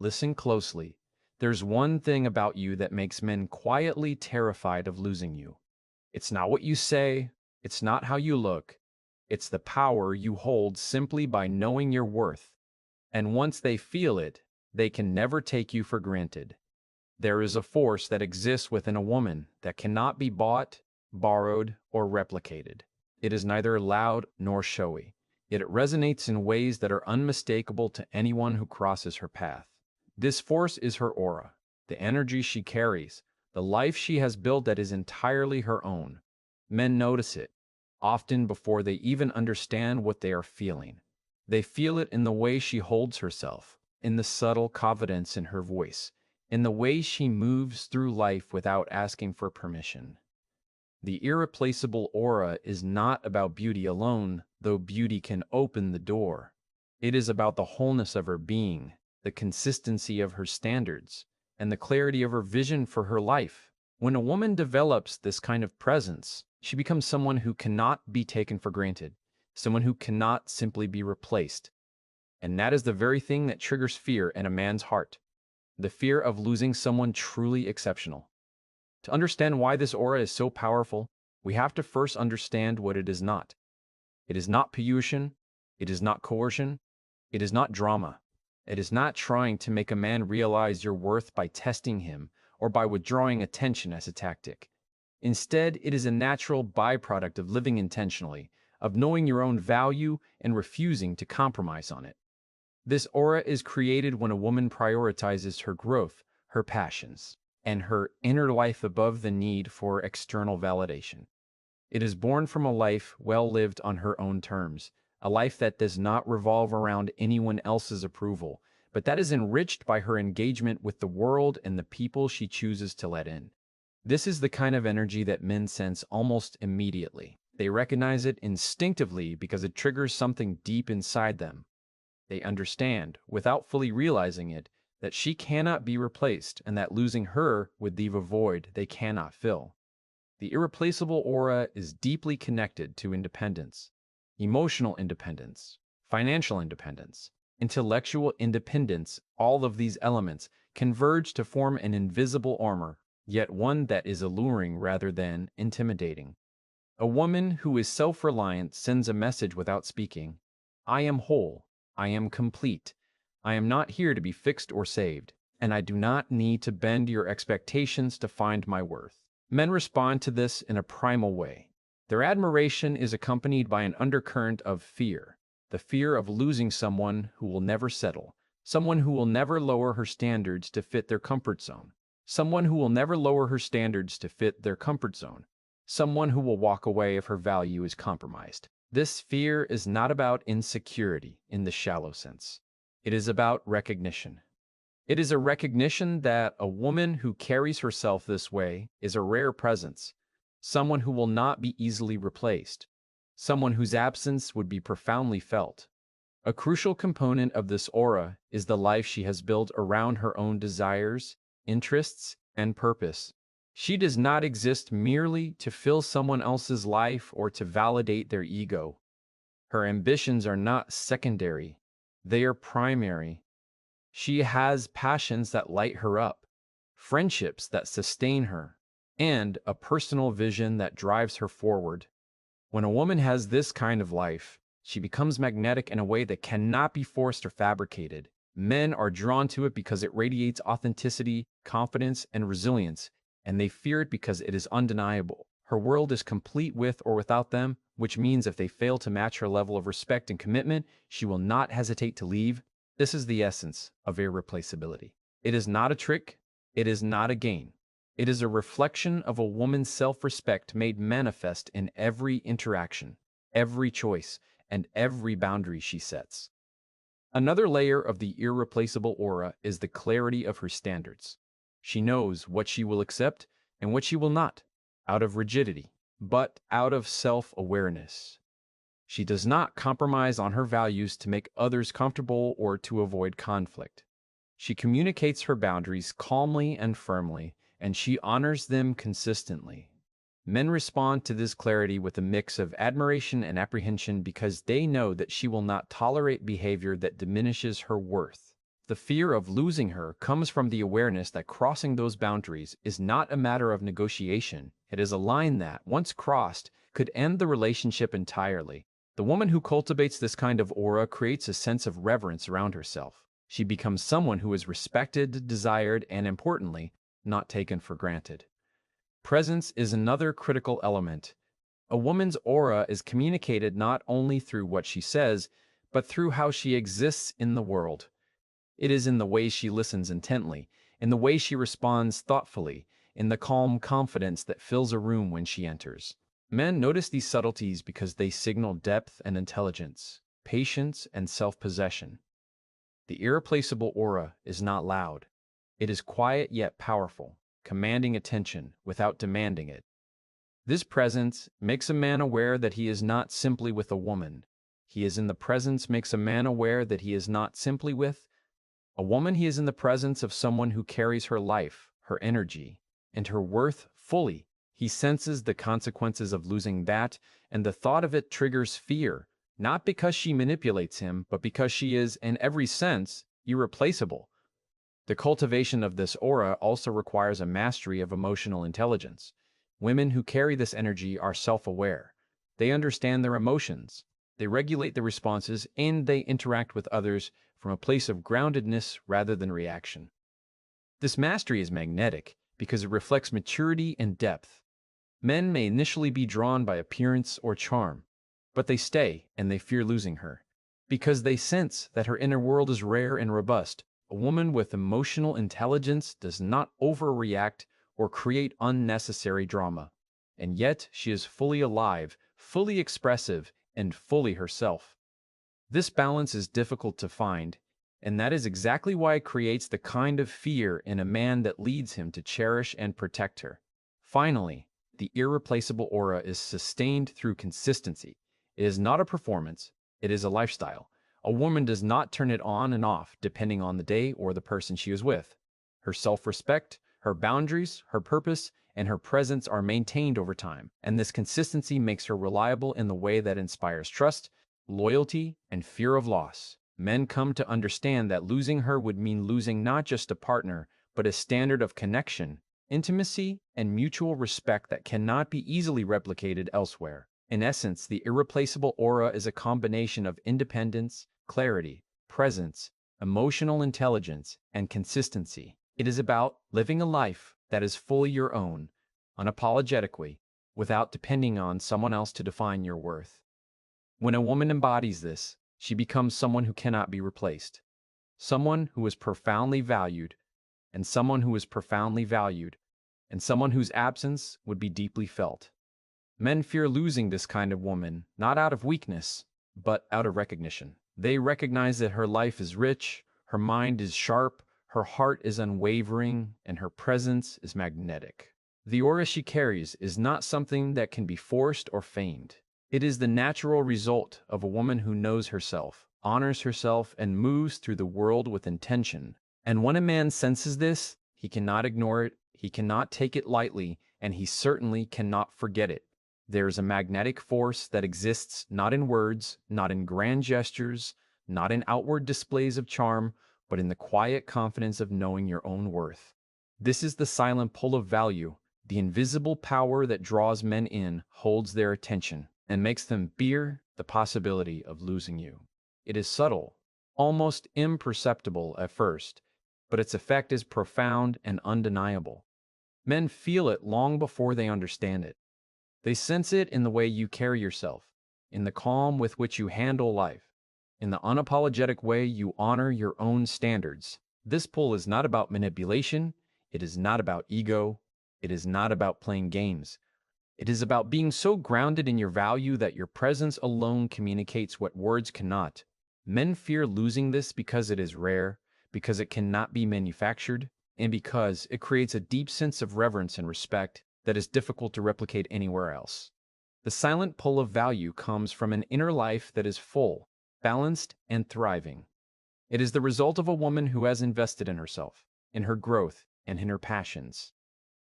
listen closely. There's one thing about you that makes men quietly terrified of losing you. It's not what you say, it's not how you look, it's the power you hold simply by knowing your worth. And once they feel it, they can never take you for granted. There is a force that exists within a woman that cannot be bought, borrowed, or replicated. It is neither loud nor showy, yet it resonates in ways that are unmistakable to anyone who crosses her path. This force is her aura, the energy she carries, the life she has built that is entirely her own. Men notice it, often before they even understand what they are feeling. They feel it in the way she holds herself, in the subtle confidence in her voice, in the way she moves through life without asking for permission. The irreplaceable aura is not about beauty alone, though beauty can open the door. It is about the wholeness of her being, the consistency of her standards, and the clarity of her vision for her life. When a woman develops this kind of presence, she becomes someone who cannot be taken for granted, someone who cannot simply be replaced. And that is the very thing that triggers fear in a man's heart, the fear of losing someone truly exceptional. To understand why this aura is so powerful, we have to first understand what it is not. It is not pollution, it is not coercion, it is not drama. It is not trying to make a man realize your worth by testing him or by withdrawing attention as a tactic. Instead, it is a natural byproduct of living intentionally, of knowing your own value and refusing to compromise on it. This aura is created when a woman prioritizes her growth, her passions, and her inner life above the need for external validation. It is born from a life well lived on her own terms, a life that does not revolve around anyone else's approval, but that is enriched by her engagement with the world and the people she chooses to let in. This is the kind of energy that men sense almost immediately. They recognize it instinctively because it triggers something deep inside them. They understand, without fully realizing it, that she cannot be replaced and that losing her would leave a void they cannot fill. The irreplaceable aura is deeply connected to independence, emotional independence, financial independence, intellectual independence. All of these elements converge to form an invisible armor, yet one that is alluring rather than intimidating. A woman who is self-reliant sends a message without speaking. I am whole. I am complete. I am not here to be fixed or saved, and I do not need to bend your expectations to find my worth. Men respond to this in a primal way. Their admiration is accompanied by an undercurrent of fear, the fear of losing someone who will never settle, someone who will never lower her standards to fit their comfort zone, someone who will never lower her standards to fit their comfort zone, someone who will walk away if her value is compromised. This fear is not about insecurity in the shallow sense. It is about recognition. It is a recognition that a woman who carries herself this way is a rare presence, someone who will not be easily replaced, someone whose absence would be profoundly felt. A crucial component of this aura is the life she has built around her own desires, interests, and purpose. She does not exist merely to fill someone else's life or to validate their ego. Her ambitions are not secondary, they are primary. She has passions that light her up, friendships that sustain her, and a personal vision that drives her forward. When a woman has this kind of life, she becomes magnetic in a way that cannot be forced or fabricated. Men are drawn to it because it radiates authenticity, confidence, and resilience, and they fear it because it is undeniable. Her world is complete with or without them, which means if they fail to match her level of respect and commitment, she will not hesitate to leave. This is the essence of irreplaceability. It is not a trick. It is not a game. It is a reflection of a woman's self-respect made manifest in every interaction, every choice, and every boundary she sets. Another layer of the irreplaceable aura is the clarity of her standards. She knows what she will accept and what she will not, out of rigidity, but out of self-awareness. She does not compromise on her values to make others comfortable or to avoid conflict. She communicates her boundaries calmly and firmly, and she honors them consistently. Men respond to this clarity with a mix of admiration and apprehension because they know that she will not tolerate behavior that diminishes her worth. The fear of losing her comes from the awareness that crossing those boundaries is not a matter of negotiation. It is a line that, once crossed, could end the relationship entirely. The woman who cultivates this kind of aura creates a sense of reverence around herself. She becomes someone who is respected, desired, and importantly, not taken for granted. Presence is another critical element. A woman's aura is communicated not only through what she says, but through how she exists in the world. It is in the way she listens intently, in the way she responds thoughtfully, in the calm confidence that fills a room when she enters. Men notice these subtleties because they signal depth and intelligence, patience and self-possession. The irreplaceable aura is not loud. It is quiet yet powerful, commanding attention without demanding it. This presence makes a man aware that he is not simply with a woman. He is in the presence makes a man aware that he is not simply with a woman. He is in the presence of someone who carries her life, her energy, and her worth fully. He senses the consequences of losing that, and the thought of it triggers fear, not because she manipulates him, but because she is, in every sense, irreplaceable. The cultivation of this aura also requires a mastery of emotional intelligence. Women who carry this energy are self-aware. They understand their emotions, they regulate their responses, and they interact with others from a place of groundedness rather than reaction. This mastery is magnetic because it reflects maturity and depth. Men may initially be drawn by appearance or charm, but they stay and they fear losing her because they sense that her inner world is rare and robust. A woman with emotional intelligence does not overreact or create unnecessary drama, and yet she is fully alive, fully expressive, and fully herself. This balance is difficult to find, and that is exactly why it creates the kind of fear in a man that leads him to cherish and protect her. Finally, the irreplaceable aura is sustained through consistency. It is not a performance, it is a lifestyle. A woman does not turn it on and off depending on the day or the person she is with. Her self-respect, her boundaries, her purpose, and her presence are maintained over time, and this consistency makes her reliable in the way that inspires trust, loyalty, and fear of loss. Men come to understand that losing her would mean losing not just a partner, but a standard of connection, intimacy, and mutual respect that cannot be easily replicated elsewhere. In essence, the irreplaceable aura is a combination of independence, clarity, presence, emotional intelligence, and consistency. It is about living a life that is fully your own, unapologetically, without depending on someone else to define your worth. When a woman embodies this, she becomes someone who cannot be replaced, someone who is profoundly valued, and someone who is profoundly valued, and someone whose absence would be deeply felt. Men fear losing this kind of woman, not out of weakness, but out of recognition. They recognize that her life is rich, her mind is sharp, her heart is unwavering, and her presence is magnetic. The aura she carries is not something that can be forced or feigned. It is the natural result of a woman who knows herself, honors herself, and moves through the world with intention. And when a man senses this, he cannot ignore it, he cannot take it lightly, and he certainly cannot forget it. There is a magnetic force that exists not in words, not in grand gestures, not in outward displays of charm, but in the quiet confidence of knowing your own worth. This is the silent pull of value, the invisible power that draws men in, holds their attention, and makes them fear the possibility of losing you. It is subtle, almost imperceptible at first, but its effect is profound and undeniable. Men feel it long before they understand it. They sense it in the way you carry yourself, in the calm with which you handle life, in the unapologetic way you honor your own standards. This pull is not about manipulation, it is not about ego, it is not about playing games. It is about being so grounded in your value that your presence alone communicates what words cannot. Men fear losing this because it is rare, because it cannot be manufactured, and because it creates a deep sense of reverence and respect that is difficult to replicate anywhere else. The silent pull of value comes from an inner life that is full, balanced, and thriving. It is the result of a woman who has invested in herself, in her growth, and in her passions.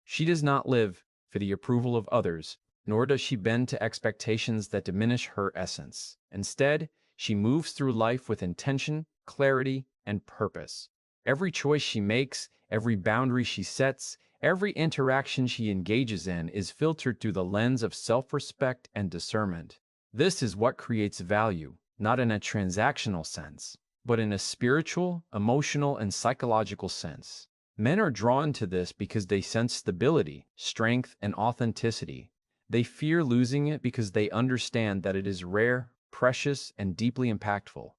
She does not live for the approval of others, nor does she bend to expectations that diminish her essence. Instead, she moves through life with intention, clarity, and purpose. Every choice she makes, every boundary she sets, every interaction she engages in is filtered through the lens of self-respect and discernment. This is what creates value, not in a transactional sense, but in a spiritual, emotional, and psychological sense. Men are drawn to this because they sense stability, strength, and authenticity. They fear losing it because they understand that it is rare, precious, and deeply impactful.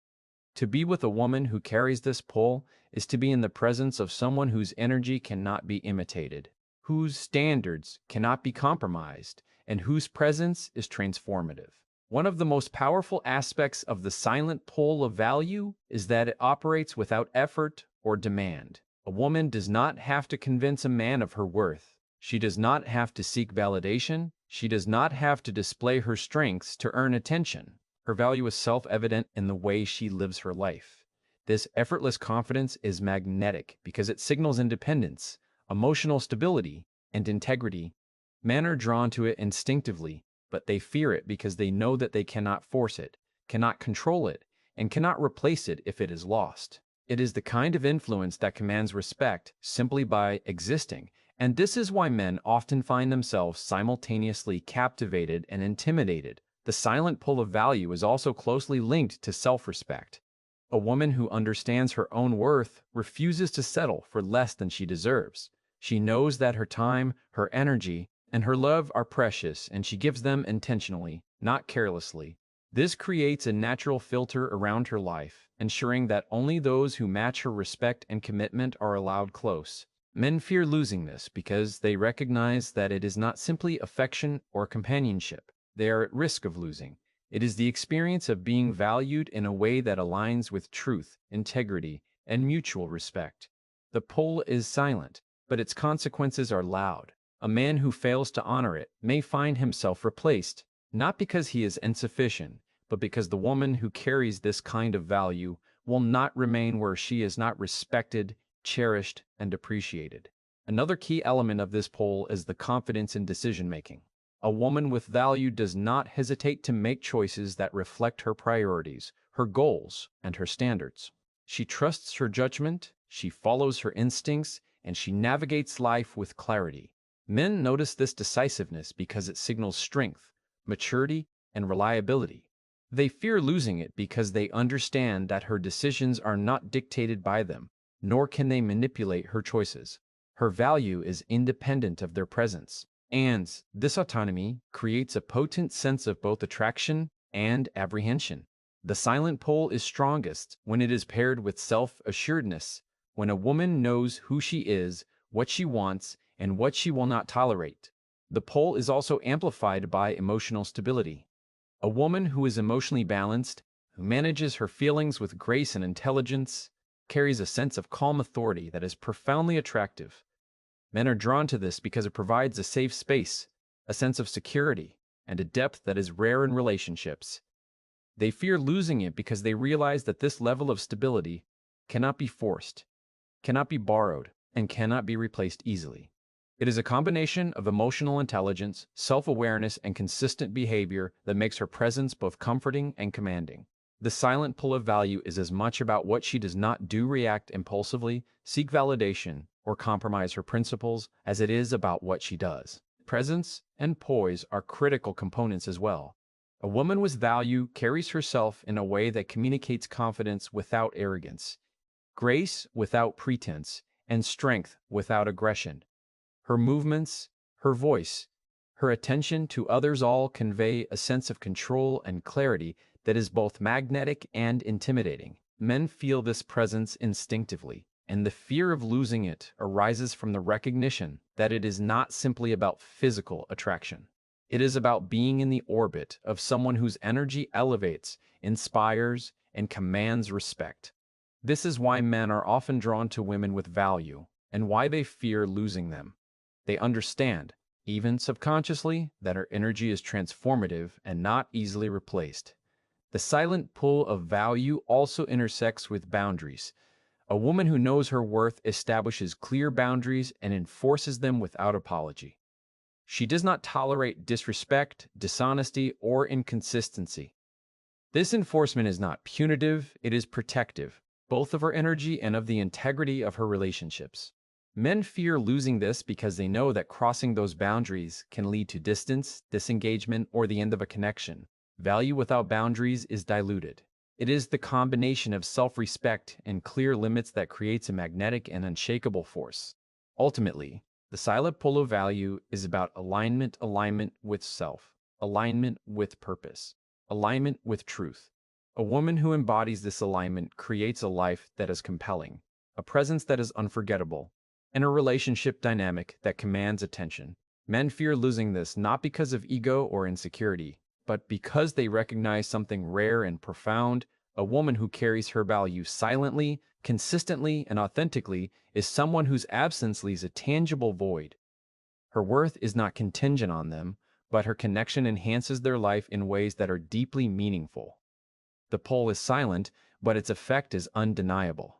To be with a woman who carries this pull is to be in the presence of someone whose energy cannot be imitated, whose standards cannot be compromised, and whose presence is transformative. One of the most powerful aspects of the silent pull of value is that it operates without effort or demand. A woman does not have to convince a man of her worth. She does not have to seek validation. She does not have to display her strengths to earn attention. Her value is self-evident in the way she lives her life. This effortless confidence is magnetic because it signals independence, emotional stability, and integrity. Men are drawn to it instinctively, but they fear it because they know that they cannot force it, cannot control it, and cannot replace it if it is lost. It is the kind of influence that commands respect simply by existing, and this is why men often find themselves simultaneously captivated and intimidated. The silent pull of value is also closely linked to self-respect. A woman who understands her own worth refuses to settle for less than she deserves. She knows that her time, her energy, and her love are precious, and she gives them intentionally, not carelessly. This creates a natural filter around her life, ensuring that only those who match her respect and commitment are allowed close. Men fear losing this because they recognize that it is not simply affection or companionship they are at risk of losing. It is the experience of being valued in a way that aligns with truth, integrity, and mutual respect. The pull is silent, but its consequences are loud. A man who fails to honor it may find himself replaced, not because he is insufficient, but because the woman who carries this kind of value will not remain where she is not respected, cherished, and appreciated. Another key element of this pull is the confidence in decision-making. A woman with value does not hesitate to make choices that reflect her priorities, her goals, and her standards. She trusts her judgment, she follows her instincts, and she navigates life with clarity. Men notice this decisiveness because it signals strength, maturity, and reliability. They fear losing it because they understand that her decisions are not dictated by them, nor can they manipulate her choices. Her value is independent of their presence. And this autonomy creates a potent sense of both attraction and apprehension. The silent pull is strongest when it is paired with self-assuredness, when a woman knows who she is, what she wants, and what she will not tolerate. The pull is also amplified by emotional stability. A woman who is emotionally balanced, who manages her feelings with grace and intelligence, carries a sense of calm authority that is profoundly attractive. Men are drawn to this because it provides a safe space, a sense of security, and a depth that is rare in relationships. They fear losing it because they realize that this level of stability cannot be forced, cannot be borrowed, and cannot be replaced easily. It is a combination of emotional intelligence, self-awareness, and consistent behavior that makes her presence both comforting and commanding. The silent pull of value is as much about what she does not do, react impulsively, seek validation, or compromise her principles as it is about what she does. Presence and poise are critical components as well. A woman with value carries herself in a way that communicates confidence without arrogance, grace without pretense, and strength without aggression. Her movements, her voice, her attention to others all convey a sense of control and clarity that is both magnetic and intimidating. Men feel this presence instinctively, and the fear of losing it arises from the recognition that it is not simply about physical attraction. It is about being in the orbit of someone whose energy elevates, inspires, and commands respect. This is why men are often drawn to women with value, and why they fear losing them. They understand, even subconsciously, that her energy is transformative and not easily replaced. The silent pull of value also intersects with boundaries. A woman who knows her worth establishes clear boundaries and enforces them without apology. She does not tolerate disrespect, dishonesty, or inconsistency. This enforcement is not punitive, it is protective, both of her energy and of the integrity of her relationships. Men fear losing this because they know that crossing those boundaries can lead to distance, disengagement, or the end of a connection. Value without boundaries is diluted. It is the combination of self-respect and clear limits that creates a magnetic and unshakable force. Ultimately, the silent pull of value is about alignment with self, alignment with purpose, alignment with truth. A woman who embodies this alignment creates a life that is compelling, a presence that is unforgettable, and a relationship dynamic that commands attention. Men fear losing this not because of ego or insecurity, but because they recognize something rare and profound. A woman who carries her value silently, consistently, and authentically is someone whose absence leaves a tangible void. Her worth is not contingent on them, but her connection enhances their life in ways that are deeply meaningful. The pull is silent, but its effect is undeniable.